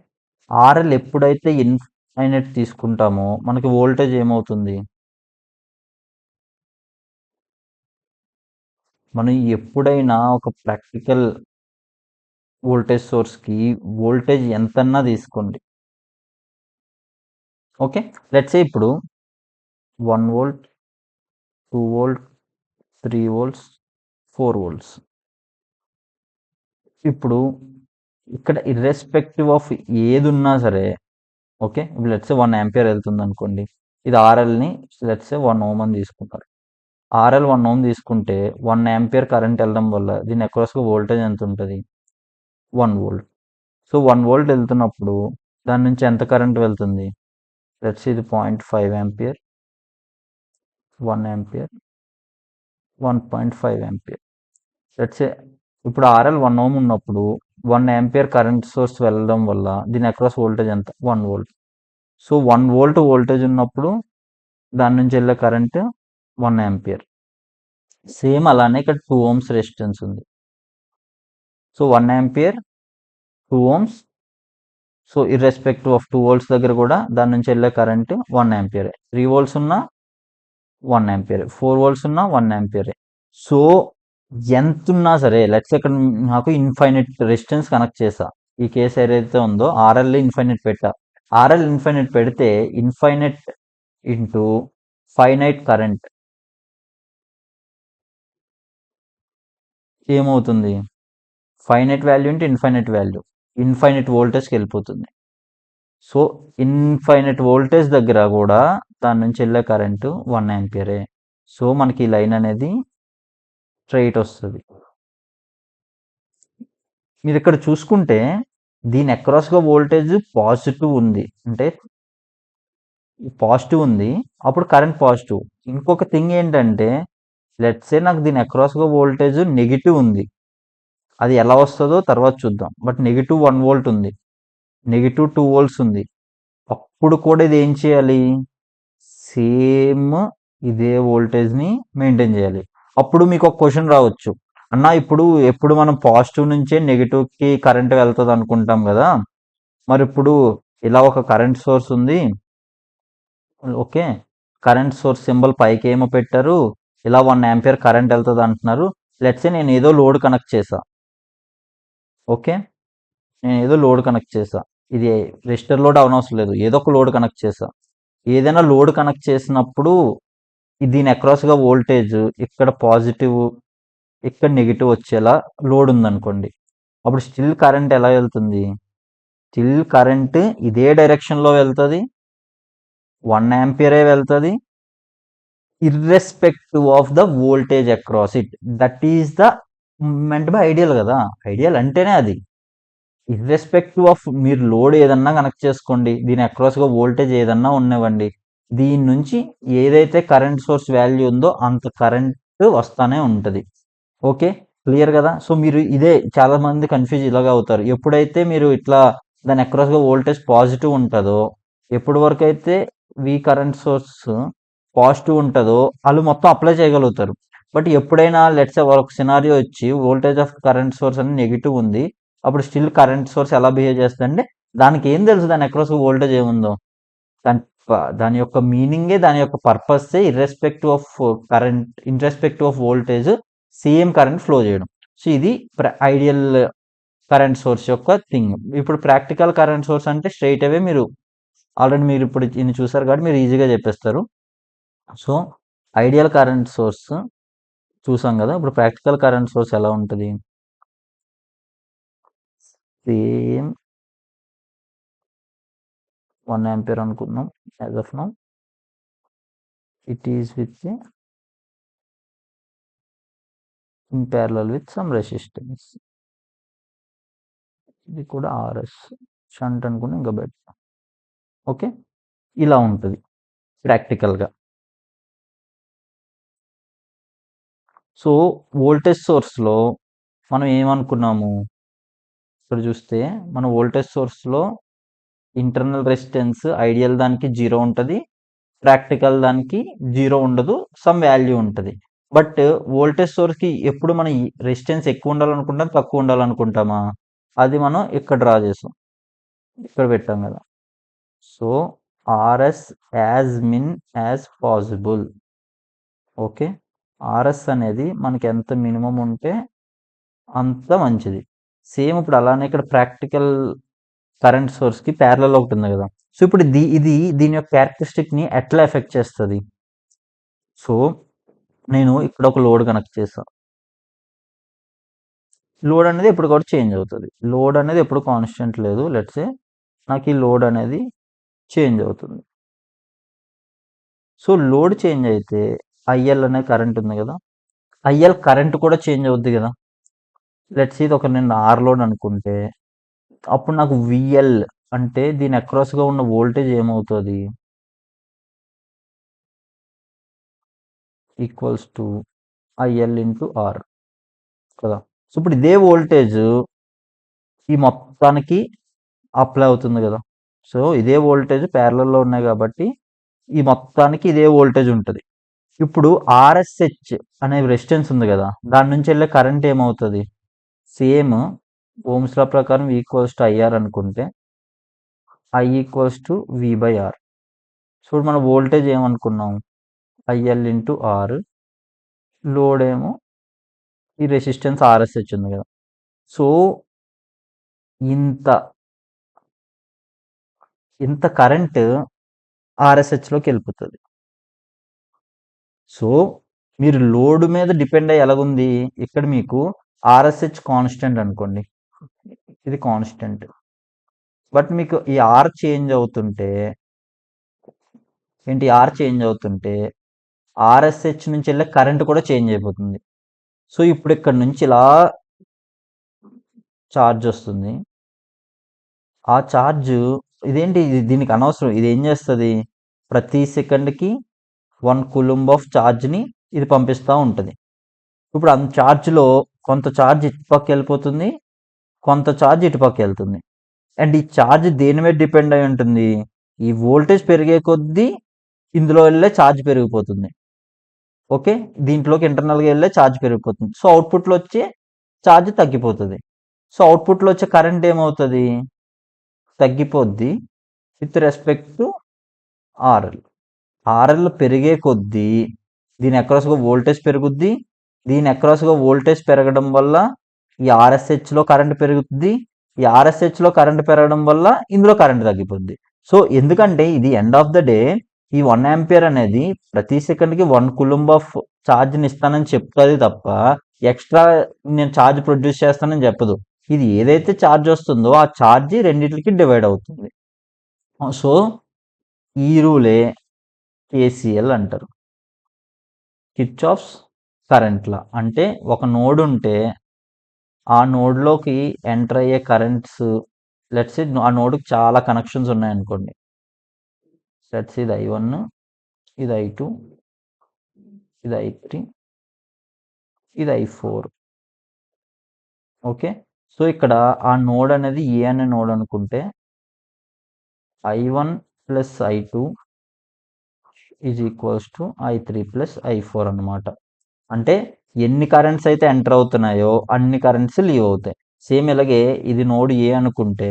ఆర్ఎల్ ఎప్పుడైతే ఇన్ఫైనైట్ తీసుకుంటామో మనకి వోల్టేజ్ ఏమవుతుంది? మనం ఎప్పుడైనా ఒక ప్రాక్టికల్ వోల్టేజ్ సోర్స్కి వోల్టేజ్ ఎంతన్నా తీసుకోండి. ఓకే. లెట్స్ సే ఇప్పుడు 1 వోల్ట్, 2 వోల్ట్, 3 వోల్ట్స్, 4 వోల్ట్స్. ఇప్పుడు ఇక్కడ ఇర్రెస్పెక్టివ్ ఆఫ్ ఏది ఉన్నా సరే, ఓకే, ఇప్పుడు లెట్స్ సే 1 ఆంపియర్ వెళ్తుంది అనుకోండి. ఇది ఆర్ఎల్ని లెట్స్ సే 1 ఓం అని తీసుకుంటారు. ఆర్ఎల్ 1 ఓం తీసుకుంటే 1 ఆంపియర్ కరెంట్ వెళ్ళడం వల్ల దీని అక్రాస్గా వోల్టేజ్ ఎంత ఉంటుంది? 1 వోల్ట్. సో 1 వోల్ట్ వెళ్తున్నప్పుడు దాని నుంచి ఎంత కరెంట్ వెళ్తుంది? లెట్స్ ఇది 0.5 ఆంపియర్, 1 ఆంపియర్, 1.5 ఆంపియర్. లెట్స్ ఇప్పుడు ఆర్ఎల్ 1 ఓం ఉన్నప్పుడు 1 ఆంపియర్ కరెంట్ సోర్స్ వెళ్ళడం వల్ల దీని అక్రాస్ వోల్టేజ్ ఎంత? 1 వోల్ట్. సో 1 వోల్ట్ వోల్టేజ్ ఉన్నప్పుడు దాని నుంచి వెళ్ళే కరెంట్ 1 ఆంపియర్. సేమ్ అలానే ఇక్కడ 2 ఓమ్స్ రెసిస్టెన్స్ ఉంది. So 1 ampere, 2 ohms. So irrespective of 2 volts దగ్గర కూడా దాని నుంచి వెళ్ళే కరెంట్ 1 ఆంపియర్. 3 వోల్ట్స్ ఉన్న 1 ఆంపియర్, 4 వోల్ట్స్ ఉన్న 1 ఆంపియర్. సో ఎంత ఉన్నా సరే లెట్స్ ఇక్కడ నాకు ఇన్ఫైనైట్ రెసిస్టెన్స్ కనెక్ట్ చేసా. ఈ కేసు ఏదైతే ఉందో ఆర్ఎల్ ఇన్ఫైనైట్ పెట్టా. ఆర్ఎల్ ఇన్ఫైనైట్ పెడితే ఇన్ఫైనైట్ ఇంటూ ఫైనైట్ కరెంట్ ఏమవుతుంది? Finite value into infinite value, infinite వోల్టేజ్కి వెళ్ళిపోతుంది. సో ఇన్ఫైనైట్ వోల్టేజ్ దగ్గర కూడా దాని నుంచి వెళ్ళే కరెంటు 1 ఆంపియరే. సో మనకి ఈ లైన్ అనేది స్ట్రైట్ వస్తుంది. మీరు ఇక్కడ చూసుకుంటే దీని అక్రాస్గా వోల్టేజ్ పాజిటివ్ ఉంది, అంటే పాజిటివ్ ఉంది, అప్పుడు కరెంట్ పాజిటివ్. ఇంకొక థింగ్ ఏంటంటే లెట్స్ సే నాకు దీని అక్రాస్గా వోల్టేజ్ నెగిటివ్ ఉంది. అది ఎలా వస్తుందో తర్వాత చూద్దాం. బట్ నెగిటివ్ 1 వోల్ట్ ఉంది, నెగిటివ్ 2 వోల్ట్స్ ఉంది. అప్పుడు కూడా ఇది ఏం చేయాలి? సేమ్ ఇదే వోల్టేజ్ని మెయింటైన్ చేయాలి. అప్పుడు మీకు ఒక క్వశ్చన్ రావచ్చు, అన్న ఇప్పుడు ఎప్పుడు మనం పాజిటివ్ నుంచే నెగిటివ్కి కరెంట్ వెళ్తుంది అనుకుంటాం కదా, మరి ఇప్పుడు ఇలా ఒక కరెంట్ సోర్స్ ఉంది, ఓకే, కరెంట్ సోర్స్ సింబల్ పైకి ఏమో పెట్టారు, ఇలా 1 ఆంపియర్ కరెంట్ వెళ్తుంది అంటున్నారు. లెట్స్ సే నేను ఏదో లోడ్ కనెక్ట్ చేసా. ఓకే, నేను ఏదో లోడ్ కనెక్ట్ చేసా. ఇది రెసిస్టర్ లోడ్ అవనవసరం లేదు, ఏదో ఒక లోడ్ కనెక్ట్ చేసా. ఏదైనా లోడ్ కనెక్ట్ చేసినప్పుడు దీని అక్రాస్గా వోల్టేజ్ ఇక్కడ పాజిటివ్, ఇక్కడ నెగిటివ్ వచ్చేలా లోడ్ ఉందనుకోండి, అప్పుడు స్టిల్ కరెంట్ ఎలా వెళ్తుంది? స్టిల్ కరెంట్ ఇదే డైరెక్షన్లో వెళ్తుంది, 1 ఆంపియరే వెళ్తుంది, irrespective of the voltage across it. That is the meant by ideal కదా. ఐడియల్ అంటేనే అది. ఇర్రెస్పెక్టివ్ ఆఫ్ మీరు లోడ్ ఏదన్నా కనెక్ట్ చేసుకోండి, దీని అక్రాస్గా వోల్టేజ్ ఏదన్నా ఉన్నవ్వండి, దీని నుంచి ఏదైతే కరెంట్ సోర్స్ వాల్యూ ఉందో అంత కరెంట్ వస్తానే ఉంటుంది. ఓకే, క్లియర్ కదా. సో మీరు ఇదే చాలా మంది కన్ఫ్యూజ్ ఇలాగా అవుతారు. ఎప్పుడైతే మీరు ఇట్లా దాని అక్రాస్గా వోల్టేజ్ పాజిటివ్ ఉంటుందో, ఎప్పటి వరకు అయితే వి కరెంట్ సోర్స్ పాజిటివ్ ఉంటుందో వాళ్ళు మొత్తం అప్లై చేయగలుగుతారు. బట్ ఎప్పుడైనా లెట్స్ ఒక సినారియో వచ్చి వోల్టేజ్ ఆఫ్ కరెంట్ సోర్స్ అని నెగిటివ్ ఉంది, అప్పుడు స్టిల్ కరెంట్ సోర్స్ ఎలా బిహేవ్ చేస్తుందంటే దానికి ఏం తెలుసు దాని అక్రాస్ వోల్టేజ్ ఏముందో. దాని యొక్క మీనింగే, దాని యొక్క పర్పస్సే irrespective of current, irrespective of voltage same current flow చేయడం. సో ఇది ఐడియల్ కరెంట్ సోర్స్ యొక్క థింగ్. ఇప్పుడు ప్రాక్టికల్ కరెంట్ సోర్స్ అంటే స్ట్రైట్ అవే మీరు ఆల్రెడీ మీరు ఇప్పుడు ఇన్ని చూసారు కాబట్టి మీరు ఈజీగా చెప్పేస్తారు. సో ఐడియల్ కరెంట్ సోర్స్ చూసాం కదా. ఇప్పుడు ప్రాక్టికల్ కరెంట్ సోర్స్ ఎలా ఉంటుంది? సేమ్ 1 ఆంపియర్ అనుకుందాం as of now. It is with in parallel with some resistance. ఇది కూడా ఆర్ఎస్ షంట్ అనుకుని ఇంకా బెటర్. ఓకే, ఇలా ఉంటుంది ప్రాక్టికల్గా. సో వోల్టేజ్ సోర్స్లో మనం ఏమనుకున్నాము? ఇక్కడ చూస్తే మన వోల్టేజ్ సోర్స్లో ఇంటర్నల్ రెసిస్టెన్స్ ఐడియల్ దానికి 0 ఉంటుంది, ప్రాక్టికల్ దానికి 0 ఉండదు, సమ్ వాల్యూ ఉంటుంది. బట్ వోల్టేజ్ సోర్స్కి ఎప్పుడు మనం రెసిస్టెన్స్ ఎక్కువ ఉండాలనుకుంటాం, తక్కువ ఉండాలనుకుంటామా? అది మనం ఇక్కడ డ్రా చేసాం, ఇక్కడ పెట్టాం కదా. So RS as min as possible. Okay, RS అనేది మనకి ఎంత మినిమం ఉంటే అంత మంచిది. సేమ్ ఇప్పుడు అలానే ఇక్కడ ప్రాక్టికల్ కరెంట్ సోర్స్కి ప్యారలల్ ఒకటి ఉంది కదా. సో ఇప్పుడు ఇది దీని యొక్క క్యారెక్టరిస్టిక్ని ఎట్లా ఎఫెక్ట్ చేస్తుంది? సో నేను ఇక్కడ ఒక లోడ్ కనెక్ట్ చేస్తాను. లోడ్ అనేది ఎప్పుడు కూడా చేంజ్ అవుతుంది. లోడ్ అనేది ఎప్పుడు కాన్స్టెంట్ లేదు. లెట్సే నాకు ఈ లోడ్ అనేది చేంజ్ అవుతుంది. సో లోడ్ చేంజ్ అయితే ఐఎల్ అనే కరెంట్ ఉంది కదా, ఐఎల్ కరెంట్ కూడా చేంజ్ అవుద్ది కదా. లెట్స్ ఇది ఒక నేను ఆర్ లోడ్ అనుకుంటే, అప్పుడు నాకు విఎల్ అంటే దీని అక్రాస్గా ఉన్న వోల్టేజ్ ఏమవుతుంది? Equals to IL into R కదా. సో ఇప్పుడు ఇదే వోల్టేజ్ ఈ మొత్తానికి అప్లై అవుతుంది కదా. సో ఇదే వోల్టేజ్ ప్యారలల్లో ఉన్నాయి కాబట్టి ఈ మొత్తానికి ఇదే వోల్టేజ్ ఉంటుంది. ఇప్పుడు ఆర్ఎస్హెచ్ అనే రెసిస్టెన్స్ ఉంది కదా, దాని నుంచి వెళ్ళే కరెంట్ ఏమవుతుంది? సేమ్ ఓమ్స్ లా ప్రకారం ఈక్వల్స్ టు ఐఆర్ అనుకుంటే I equals to V by R. So మన వోల్టేజ్ ఏమనుకున్నాం? ఐఎల్ ఇంటూ ఆర్, లోడ్ ఏమో ఈ రెసిస్టెన్స్ ఆర్ఎస్హెచ్ ఉంది కదా. సో ఇంత కరెంట్ ఆర్ఎస్హెచ్లోకి వెళ్ళిపోతుంది. సో మీరు లోడ్ మీద డిపెండ్ అయ్యి ఎలాగుంది, ఇక్కడ మీకు ఆర్ఎస్హెచ్ కాన్స్టెంట్ అనుకోండి, ఇది కాన్స్టెంట్. బట్ మీకు ఈ ఆర్ చేంజ్ అవుతుంటే ఏంటి? ఆర్ చేంజ్ అవుతుంటే ఆర్ఎస్హెచ్ నుంచి వెళ్ళే కరెంట్ కూడా చేంజ్ అయిపోతుంది. సో ఇప్పుడు ఇక్కడ నుంచి ఇలా ఛార్జ్ వస్తుంది. ఆ ఛార్జ్ ఇదేంటి, దీనికి అనవసరం. ఇది ఏం చేస్తుంది? ప్రతి సెకండ్కి 1 కూలంబ్ ఆఫ్ ఛార్జ్ని ఇది పంపిస్తూ ఉంటుంది. ఇప్పుడు ఆ ఛార్జ్లో కొంత ఛార్జ్ ఇటుపక్క వెళ్ళిపోతుంది, కొంత ఛార్జ్ ఇటుపక్క వెళ్తుంది. అండ్ ఈ ఛార్జ్ దేని మీద డిపెండ్ అయి ఉంటుంది? ఈ వోల్టేజ్ పెరిగే కొద్దీ ఇందులో వెళ్ళే ఛార్జ్ పెరిగిపోతుంది. ఓకే, దీంట్లోకి ఇంటర్నల్గా వెళ్ళే ఛార్జ్ పెరిగిపోతుంది. సో అవుట్పుట్లో వచ్చే ఛార్జ్ తగ్గిపోతుంది. సో అవుట్పుట్లో వచ్చే కరెంట్ ఏమవుతుంది? తగ్గిపోద్ది with respect to RL. RL పెరిగే కొద్దీ దీని అక్రాస్గా వోల్టేజ్ పెరుగుద్ది, దీని అక్రాస్గా వోల్టేజ్ పెరగడం వల్ల ఈ ఆర్ఎస్హెచ్లో కరెంట్ పెరుగుద్ది, ఈ ఆర్ఎస్హెచ్లో కరెంట్ పెరగడం వల్ల ఇందులో కరెంట్ తగ్గిపోద్ది. సో ఎందుకంటే ఇది ఎండ్ ఆఫ్ ద డే ఈ 1 ఆంపియర్ అనేది ప్రతి సెకండ్‌కి 1 కూలంబ్ ఆఫ్ ఛార్జ్‌ని ఇస్తానని చెప్తది తప్ప, ఎక్స్‌ట్రా నేను ఛార్జ్ ప్రొడ్యూస్ చేస్తానని చెప్పదు. ఇది ఏదైతే ఛార్జ్ వస్తుందో ఆ ఛార్జ్ రెండిట్లకి డివైడ్ అవుతుంది. సో, ఈ రూలే కేసీఎల్ అంటారు. Kirchhoff's current law. అంటే ఒక నోడ్ ఉంటే ఆ నోడ్‌లోకి ఎంటర్ అయ్యే కరెంట్స్ లెట్స్ సే ఆ నోడ్‌కి చాలా కనెక్షన్స్ ఉన్నాయనుకోండి. లెట్స్ సే ఇది I1, ఇది I2, ఇది I3, ఇది I4. ఓకే. సో, ఇక్కడ ఆ నోడ్ అనేది ఏ అనే నోడ్ అనుకుంటే I1 plus I2 is equals to I3 plus I4 అన్నమాట. అంటే ఎన్ని కరెంట్స్ అయితే ఎంటర్ అవుతున్నాయో అన్ని కరెంట్స్ లీవ్ అవుతాయి. సేమ్ ఇలాగే ఇది నోడ్ ఏ అనుకుంటే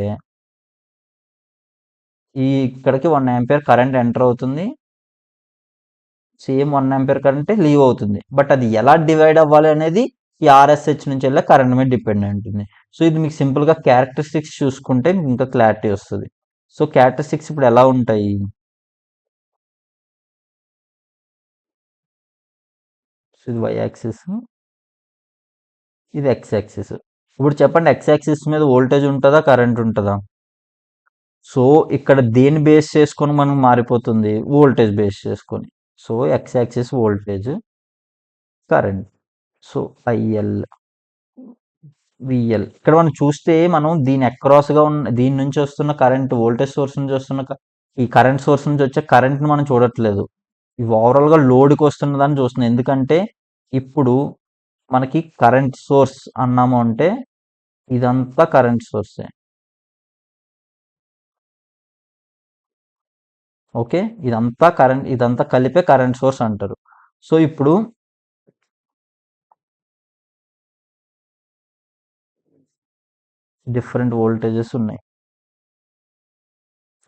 ఇక్కడికి 1 ఆంపియర్ కరెంట్ ఎంటర్ అవుతుంది. సేమ్ 1 ఆంపియర్ కరెంటే లీవ్ అవుతుంది. బట్ అది ఎలా డివైడ్ అవ్వాలి అనేది ఈ ఆర్ఎస్హెచ్ నుంచి వెళ్ళే కరెంట్ మీద డిపెండ్ అయి ఉంటుంది. సో, ఇది మీకు సింపుల్‌గా క్యారెక్టరిస్టిక్స్ చూసుకుంటే మీకు ఇంకా క్లారిటీ వస్తది. సో, క్యారెక్టరిస్టిక్స్ ఇప్పుడు ఎలా ఉంటాయి? సో, ఇది వై యాక్సిస్, ఇది ఎక్స్ యాక్సిస్. ఇప్పుడు చెప్పండి ఎక్స్ యాక్సిస్ మీద వోల్టేజ్ ఉంటదా? కరెంట్ ఉంటదా? సో, ఇక్కడ దేన్ని బేస్ చేసుకొని మనం మారిపోతుంది? వోల్టేజ్ బేస్ చేసుకొని. So, X axis voltage, current. So, IL, VL. ఇక్కడ మనం చూస్తే మనం దీని అక్రాస్‌గా ఉన్న దీని నుంచి వస్తున్న కరెంట్ వోల్టేజ్ సోర్స్ నుంచి వస్తున్న ఈ కరెంట్ సోర్స్ నుంచి వచ్చే కరెంట్‌ని మనం చూడట్లేదు. ఇవి ఓవరాల్‌గా లోడ్‌కి వస్తున్నదాన్ని చూస్తున్నాం. ఎందుకంటే ఇప్పుడు మనకి కరెంట్ సోర్స్ అన్నాము అంటే ఇదంతా కరెంట్ సోర్సే. ఓకే. ఇదంతా కలిపే కరెంట్ సోర్స్ అంటారు. సో, ఇప్పుడు డిఫరెంట్ వోల్టేజెస్ ఉన్నాయి.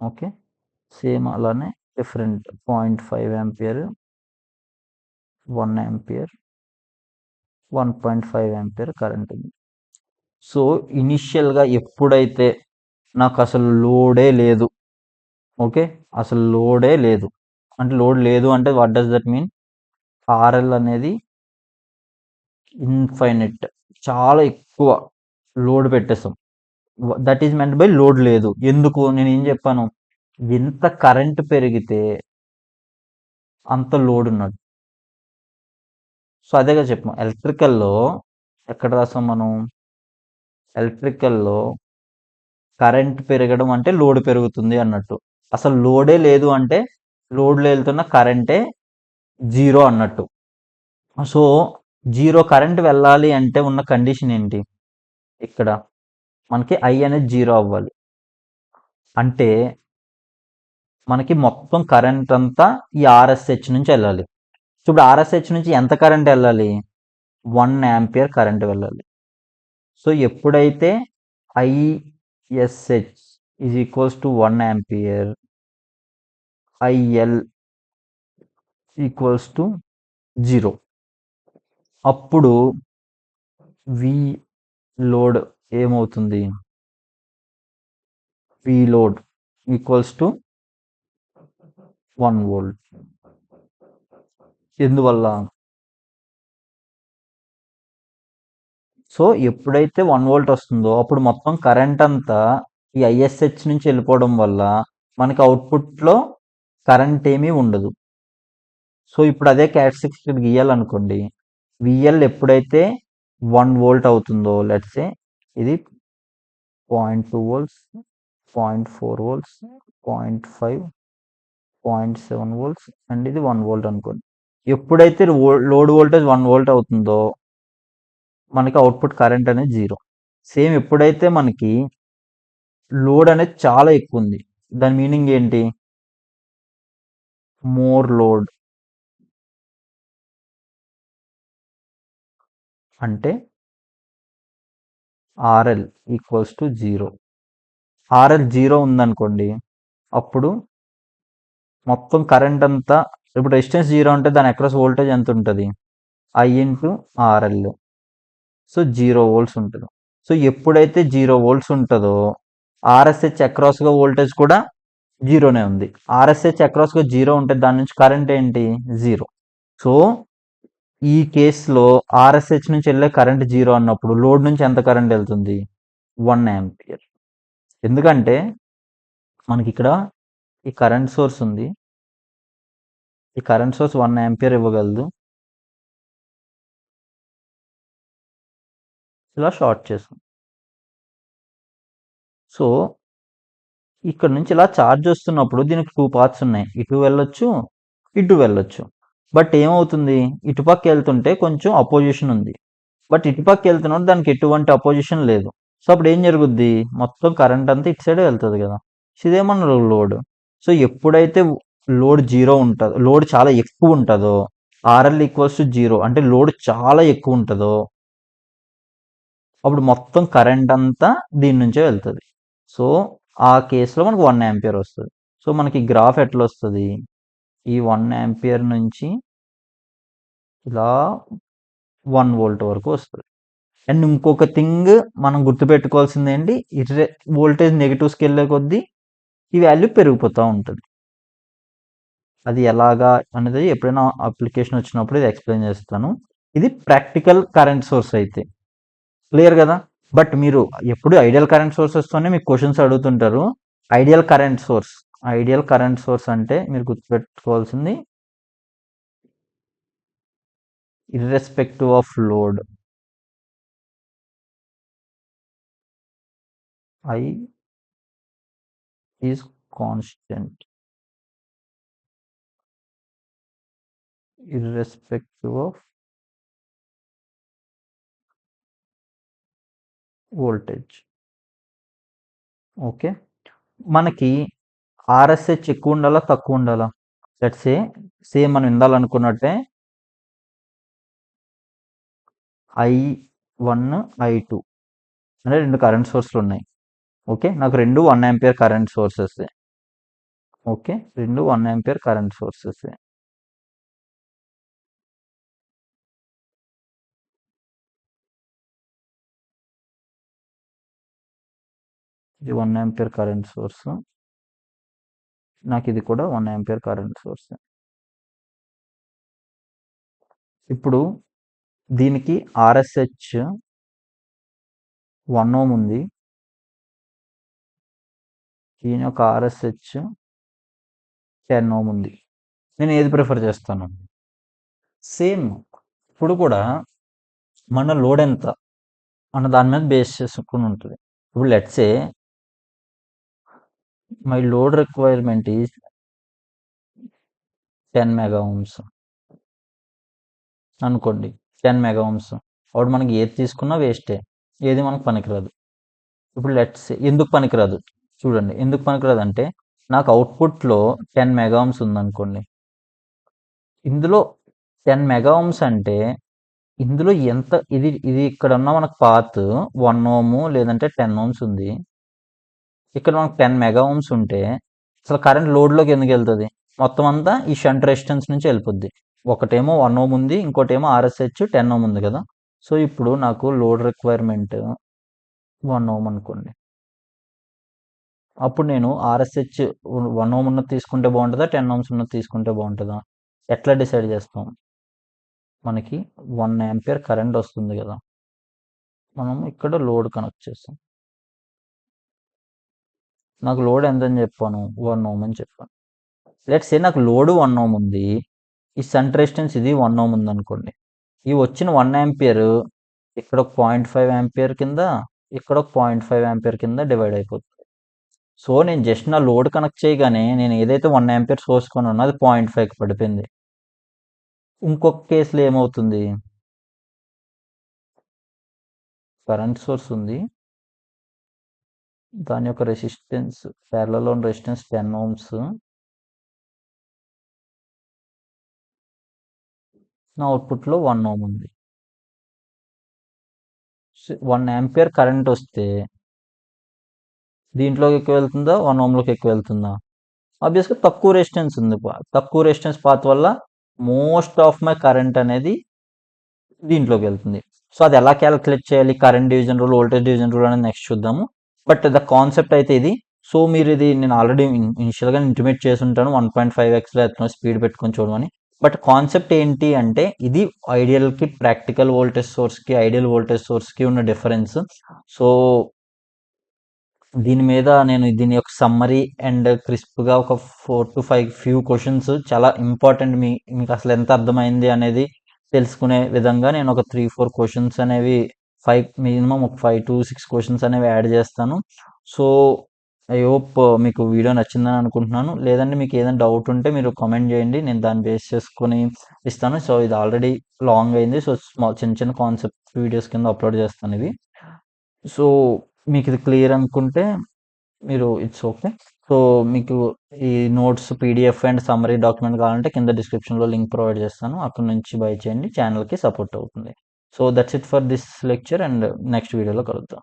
ఓకే. సేమ్ అలానే different 0.5 ampere, 1 ampere, 1.5 ampere current ఉంది. సో, ఇనిషియల్‌గా ఎప్పుడైతే నాకసలు లోడే లేదు. ఓకే. అసలు లోడే లేదు. అంటే లోడ్ లేదు అంటే what does that mean? RL అనేది ఇన్ఫైనైట్ చాలా ఎక్కువ లోడ్ పెట్టేసాం. That is meant by load లేదు. ఎందుకు? నేనేం చెప్పాను? ఎంత కరెంట్ పెరిగితే అంత లోడ్ ఉన్నట్టు. సో, అదేగా చెప్పాం. ఎలక్ట్రికల్‌లో ఎక్కడ రాసాం మనం? ఎలక్ట్రికల్‌లో కరెంట్ పెరగడం అంటే లోడ్ పెరుగుతుంది అన్నట్టు. అసలు లోడే లేదు అంటే లోడ్‌లో వెళ్తున్న కరెంటే 0 అన్నట్టు. సో, 0 కరెంట్ వెళ్ళాలి అంటే ఉన్న కండిషన్ ఏంటి? ఇక్కడ మనకి I అనేది 0 అవ్వాలి. అంటే మనకి మొత్తం కరెంట్ అంతా ఈ ఆర్ఎస్హెచ్ నుంచి వెళ్ళాలి. సో, ఇప్పుడు ఆర్ఎస్హెచ్ నుంచి ఎంత కరెంట్ వెళ్ళాలి? 1 ఆంపియర్ కరెంట్ వెళ్ళాలి. సో, ఎప్పుడైతే ISH is equals to 1 ampere, IL equals to 0 అప్పుడు వి లోడ్ ఏమవుతుంది? వి లోడ్ ఈక్వల్స్ టు 1 వోల్ట్. ఎందువల్ల? సో, ఎప్పుడైతే 1 వోల్ట్ వస్తుందో అప్పుడు మొత్తం కరెంట్ అంతా ఈ ఐఎస్హెచ్ నుంచి వెళ్ళిపోవడం వల్ల మనకి అవుట్పుట్‌లో కరెంట్ ఏమీ ఉండదు. సో, ఇప్పుడు అదే క్యారెక్టరిస్టిక్స్ ఇక్కడ గీయాలనుకోండి. విఎల్ ఎప్పుడైతే 1 వోల్ట్ అవుతుందో లెట్స్ సే ఇది 0.2 వోల్ట్స్, 0.4 వోల్ట్స్, 0.5, 0.7 వోల్ట్స్ అండ్ ఇది 1 వోల్ట్ అనుకోండి. ఎప్పుడైతే లోడ్ వోల్టేజ్ 1 వోల్ట్ అవుతుందో మనకి అవుట్పుట్ కరెంట్ అనేది 0. సేమ్ ఎప్పుడైతే మనకి లోడ్ అనేది చాలా ఎక్కువ ఉంది. దాని మీనింగ్ ఏంటి? More load. అంటే ఆర్ఎల్ ఈక్వల్స్ టు 0. ఆర్ఎల్ 0 ఉందనుకోండి అప్పుడు మొత్తం కరెంట్ అంతా ఇప్పుడు రెసిస్టెన్స్ 0 అంటే దాని అక్రాస్ వోల్టేజ్ ఎంత ఉంటుంది? I into RL. So, 0 volts ఉంటుంది. సో, ఎప్పుడైతే 0 వోల్ట్స్ ఉంటుందో ఆర్ఎస్హెచ్ అక్రాస్‌గా వోల్టేజ్ కూడా జీరోనే ఉంది. ఆర్ఎస్హెచ్ అక్రాస్‌గా జీరో ఉంటే దాని నుంచి కరెంట్ ఏంటి? జీరో. సో, ఈ కేస్‌లో ఆర్ఎస్హెచ్ నుంచి వెళ్ళే కరెంట్ జీరో అన్నప్పుడు లోడ్ నుంచి ఎంత కరెంట్ వెళ్తుంది? 1 ఆంపియర్. ఎందుకంటే మనకిక్కడ ఈ కరెంట్ సోర్స్ ఉంది. ఈ కరెంట్ సోర్స్ 1 ఆంపియర్ ఇవ్వగలదు. ఇలా షార్ట్ చేసాం. సో, ఇక్కడ నుంచి ఇలా చార్జ్ వస్తున్నప్పుడు దీనికి 2 పాత్స్ ఉన్నాయి. ఇటు వెళ్ళొచ్చు, ఇటు వెళ్ళొచ్చు. బట్ ఏమవుతుంది? ఇటుపక్క వెళ్తుంటే కొంచెం అపోజిషన్ ఉంది. బట్ ఇటుపక్క వెళ్తున్నప్పుడు దానికి ఎటువంటి అపోజిషన్ లేదు. సో, అప్పుడు ఏం జరుగుద్ది? మొత్తం కరెంట్ అంతా ఇటు సైడే వెళ్తది కదా! సో, ఇదేమన్నా లోడ్. సో, ఎప్పుడైతే లోడ్ జీరో ఉంటదో, లోడ్ చాలా ఎక్కువ ఉంటదో, ఆర్ఎల్ ఈక్వల్స్ టు జీరో అంటే లోడ్ చాలా ఎక్కువ ఉంటదో, అప్పుడు మొత్తం కరెంట్ అంతా దీని నుంచే వెళ్తది. సో, ఆ కేస్‌లో మనకు 1 ఆంపియర్ వస్తది. సో, మనకి గ్రాఫ్ ఎట్లొస్తది? ఈ 1 ఆంపియర్ నుంచి ఇలా 1 వోల్ట్ వరకు వస్తది. అండ్ ఇంకొక థింగ్ మనం గుర్తుపెట్టుకోవాల్సిందేంటి? వోల్టేజ్ నెగెటివ్స్‌కెళ్ళే కొద్దీ ఈ వాల్యూ పెరిగిపోతా ఉంటది. అది ఎలాగా అనేది ఎప్పుడైనా అప్లికేషన్ వచ్చినప్పుడు ఇది ఎక్స్‌ప్లెయిన్ చేస్తాను. ఇది ప్రాక్టికల్ కరెంట్ సోర్స్ అయితే. క్లియర్ గదా! బట్ మీరు ఎప్పుడు ఐడియల్ కరెంట్ సోర్సెస్తోనే మీకు క్వెషన్స్ అడుగుతుంటారు. Ideal current source. Ideal current source అంటే మీరు గుర్తుపెట్టుకోవాల్సింది irrespective of load. I is constant irrespective of voltage. Okay. మనకి ఆర్ఎస్హెచ్ ఎక్కువ ఉండాలా? తక్కువ ఉండాలా? లెట్స్ సే సేమ్ మనం ఇందాల అనుకున్నట్టే I1, I2 అనే 2 కరెంట్ సోర్స్‌లు ఉన్నాయి. ఓకే. నాకు 2 1 ఆంపియర్ కరెంట్ సోర్సెసే. ఓకే. 2 1 ఆంపియర్ కరెంట్ సోర్సెసే. ఇది 1 ఆంపియర్ కరెంట్ సోర్స్. నాకు ఇది కూడా 1 ఆంపియర్ కరెంట్ సోర్సే. ఇప్పుడు దీనికి ఆర్ఎస్హెచ్ 1 ఓమ్ ఉంది. దీని యొక్క ఆర్ఎస్హెచ్ 10 ఓమ్ ఉంది. నేను ఏది ప్రిఫర్ చేస్తాను? సేమ్. ఇప్పుడు కూడా మన లోడ్ ఎంత అన్న దాని మీద బేస్ చేసుకొని ఉంటుంది. ఇప్పుడు let's say my load requirement is 10 mega Ohm's అనుకోండి. 10 మెగా ఓమ్స్. అప్పుడు మనకి ఏది తీసుకున్నా వేస్టే. ఏది మనకు పనికిరాదు. ఇప్పుడు లెట్స్ సే ఎందుకు పనికిరాదు? చూడండి. ఎందుకు పనికిరాదంటే నాకు అవుట్‌పుట్‌లో 10 మెగా ఓమ్స్ ఉందనుకోండి. ఇందులో 10 మెగా ఓమ్స్ అంటే ఇందులో ఎంత ఇది ఇక్కడున్న మనకు పాత్ 1 ఓమ్ లేదంటే 10 ఓమ్స్ ఉంది. ఇక్కడ మనకు 10 మెగా ఓమ్స్ ఉంటే అసలు కరెంట్ లోడ్‌లోకి ఎందుకెళ్తది? మొత్తం అంతా ఈ షంట్ రెసిస్టెన్స్ నుంచి వెళ్ళిపోద్ది. ఒకటేమో 1 ఓమ్ ఉంది. ఇంకోటేమో ఆర్ఎస్హెచ్ 10 ఓమ్ ఉంది కదా! సో, ఇప్పుడు నాకు లోడ్ రిక్వైర్మెంట్ 1 ఓమ్ అనుకోండి. అప్పుడు నేను ఆర్ఎస్హెచ్ 1 ఓమ్ ఉన్నది తీసుకుంటే బాగుంటదా? 10 ఓమ్స్ ఉన్నది తీసుకుంటే బాగుంటదా? ఎట్లా డిసైడ్ చేస్తాం? మనకి 1 ఆంపియర్ కరెంట్ వస్తుంది కదా! మనం ఇక్కడ లోడ్ కనెక్ట్ చేస్తాం. నాకు లోడ్ ఎంతని చెప్పాను? 1 ఓమ్ అని చెప్పాను. లెట్స్ సే నాకు లోడ్ 1 ఓమ్ ఉంది. ఈ షంట్ రెసిస్టెన్స్ ఇది 1 ఓమ్ ఉందనుకోండి. ఈ వచ్చిన 1 ఆంపియర్ ఇక్కడ ఒక 0.5 ఆంపియర్ కింద, ఇక్కడ ఒక 0.5 ఆంపియర్ కింద డివైడ్ అయిపోతుంది. సో, నేను జస్ట్ నా లోడ్ కనెక్ట్ చేయగానే నేను ఏదైతే 1 ఆంపియర్ సోర్స్ కొన్నానో అది 0.5కి పడిపోయింది. ఇంకొక కేసులో ఏమవుతుంది? కరెంట్ సోర్స్ ఉంది. దాని యొక్క రెసిస్టెన్స్ ప్యారలల్ ఉన్న రెసిస్టెన్స్ 10 ఓమ్స్. నా అవుట్‌పుట్‌లో 1 ఓమ్ ఉంది. 1 ఆంపియర్ కరెంట్ వస్తే దీంట్లోకి ఎక్కువ వెళ్తుందా? 1 ఓమ్‌లోకి ఎక్కువ వెళ్తుందా? ఆబ్వియస్‌గా తక్కువ రెసిస్టెన్స్ ఉంది. తక్కువ రెసిస్టెన్స్ పాత్ వల్ల మోస్ట్ ఆఫ్ మై కరెంట్ అనేది దీంట్లోకి వెళ్తుంది. సో, అది ఎలా క్యాలిక్యులేట్ చేయాలి? Current division rule, voltage division rule అనేది నెక్స్ట్ చూద్దాము. బట్ ద కాన్సెప్ట్ అయితే ఇది. సో మీరు ఇది నేను ఆల్రెడీ ఇనిషియల్గా ఇంటిమేట్ చేసి ఉంటాను 1.5x స్పీడ్ పెట్టుకొని చూడమని. బట్ కాన్సెప్ట్ ఏంటి అంటే ఇది ఐడియల్కి ప్రాక్టికల్ వోల్టేజ్ సోర్స్కి ఐడియల్ వోల్టేజ్ సోర్స్కి ఉన్న డిఫరెన్స్. సో దీని మీద నేను దీని యొక్క సమ్మరీ అండ్ క్రిస్ప్గా ఒక 4 to 5 ఫ్యూ క్వశ్చన్స్ చాలా ఇంపార్టెంట్ మీకు అసలు ఎంత అర్థమైంది అనేది తెలుసుకునే విధంగా నేను ఒక 3-4 క్వశ్చన్స్ అనేవి మినిమం ఒక 5 to 6 క్వశ్చన్స్ అనేవి యాడ్ చేస్తాను. సో ఐ హోప్ మీకు వీడియో నచ్చిందని అనుకుంటున్నాను. లేదంటే మీకు ఏదైనా డౌట్ ఉంటే మీరు కామెంట్ చేయండి, నేను దాన్ని బేస్ చేసుకొని ఇస్తాను. సో ఇది ఆల్రెడీ లాంగ్ అయింది. సో చిన్న చిన్న కాన్సెప్ట్ వీడియోస్ కింద అప్లోడ్ చేస్తాను ఇవి. సో మీకు ఇది క్లియర్ అనుకుంటే మీరు ఇట్స్ ఓకే. సో మీకు ఈ notes PDF and summary document కావాలంటే కింద డిస్క్రిప్షన్లో లింక్ ప్రొవైడ్ చేస్తాను, అక్కడ నుంచి బై చేయండి, ఛానల్కి సపోర్ట్ అవుతుంది. So that's it for this lecture and next వీడియోలో కలుద్దాం.